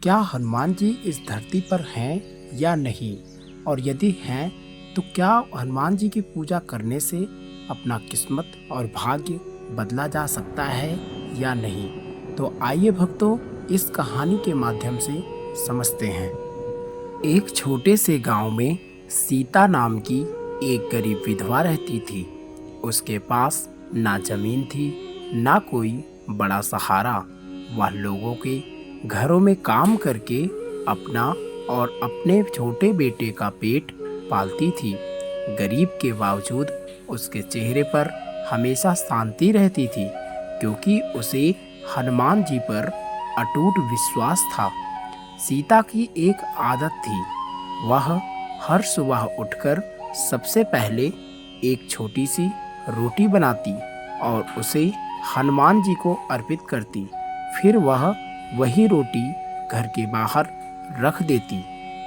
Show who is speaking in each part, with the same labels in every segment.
Speaker 1: क्या हनुमान जी इस धरती पर हैं या नहीं, और यदि हैं तो क्या हनुमान जी की पूजा करने से अपना किस्मत और भाग्य बदला जा सकता है या नहीं। तो आइए भक्तों, इस कहानी के माध्यम से समझते हैं। एक छोटे से गांव में सीता नाम की एक गरीब विधवा रहती थी। उसके पास ना जमीन थी, ना कोई बड़ा सहारा। वह लोगों के घरों में काम करके अपना और अपने छोटे बेटे का पेट पालती थी। गरीब के बावजूद उसके चेहरे पर हमेशा शांति रहती थी, क्योंकि उसे हनुमान जी पर अटूट विश्वास था। सीता की एक आदत थी। वह हर सुबह उठकर सबसे पहले एक छोटी सी रोटी बनाती और उसे हनुमान जी को अर्पित करती। फिर वह वही रोटी घर के बाहर रख देती,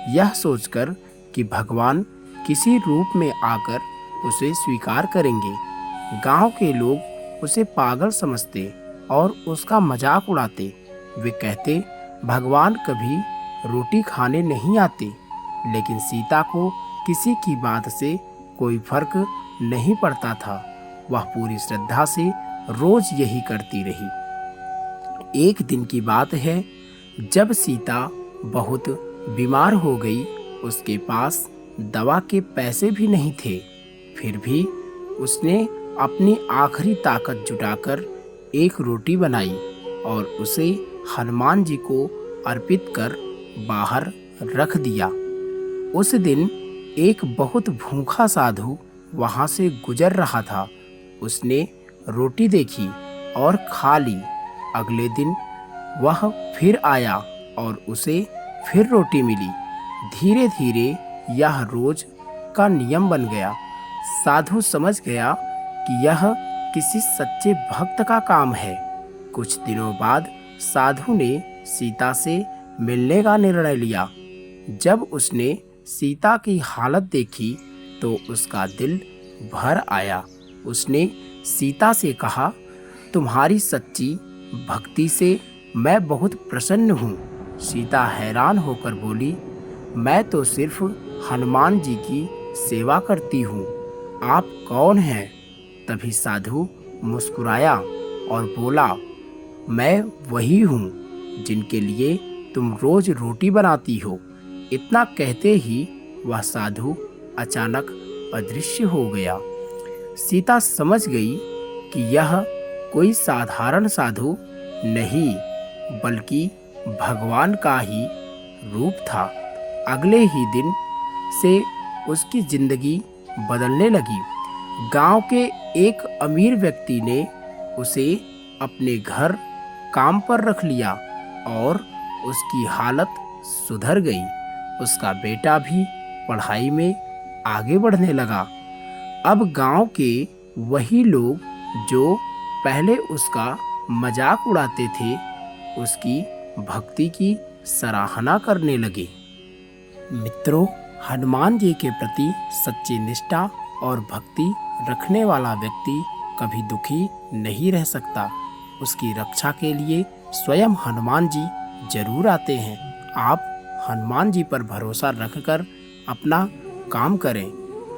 Speaker 1: यह सोचकर कि भगवान किसी रूप में आकर उसे स्वीकार करेंगे। गांव के लोग उसे पागल समझते और उसका मजाक उड़ाते। वे कहते, भगवान कभी रोटी खाने नहीं आते। लेकिन सीता को किसी की बात से कोई फर्क नहीं पड़ता था। वह पूरी श्रद्धा से रोज यही करती रही। एक दिन की बात है, जब सीता बहुत बीमार हो गई। उसके पास दवा के पैसे भी नहीं थे। फिर भी उसने अपनी आखिरी ताकत जुटाकर एक रोटी बनाई और उसे हनुमान जी को अर्पित कर बाहर रख दिया। उस दिन एक बहुत भूखा साधु वहां से गुजर रहा था। उसने रोटी देखी और खा ली। अगले दिन वह फिर आया और उसे फिर रोटी मिली। धीरे धीरे यह रोज का नियम बन गया। साधु समझ गया कि यह किसी सच्चे भक्त का काम है। कुछ दिनों बाद साधु ने सीता से मिलने का निर्णय लिया। जब उसने सीता की हालत देखी तो उसका दिल भर आया। उसने सीता से कहा, तुम्हारी सच्ची भक्ति से मैं बहुत प्रसन्न हूँ। सीता हैरान होकर बोली, मैं तो सिर्फ हनुमान जी की सेवा करती हूँ। आप कौन हैं? तभी साधु मुस्कुराया और बोला, मैं वही हूँ जिनके लिए तुम रोज रोटी बनाती हो। इतना कहते ही वह साधु अचानक अदृश्य हो गया। सीता समझ गई कि यह कोई साधारण साधु नहीं, बल्कि भगवान का ही रूप था। अगले ही दिन से उसकी जिंदगी बदलने लगी। गांव के एक अमीर व्यक्ति ने उसे अपने घर काम पर रख लिया और उसकी हालत सुधर गई। उसका बेटा भी पढ़ाई में आगे बढ़ने लगा। अब गांव के वही लोग जो पहले उसका मजाक उड़ाते थे, उसकी भक्ति की सराहना करने लगे। मित्रों, हनुमान जी के प्रति सच्ची निष्ठा और भक्ति रखने वाला व्यक्ति कभी दुखी नहीं रह सकता। उसकी रक्षा के लिए स्वयं हनुमान जी जरूर आते हैं। आप हनुमान जी पर भरोसा रखकर अपना काम करें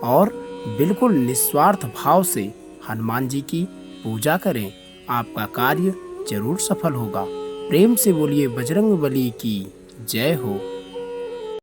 Speaker 1: और बिल्कुल निस्वार्थ भाव से हनुमान जी की पूजा करें। आपका कार्य जरूर सफल होगा। प्रेम से बोलिए बजरंगबली की जय हो।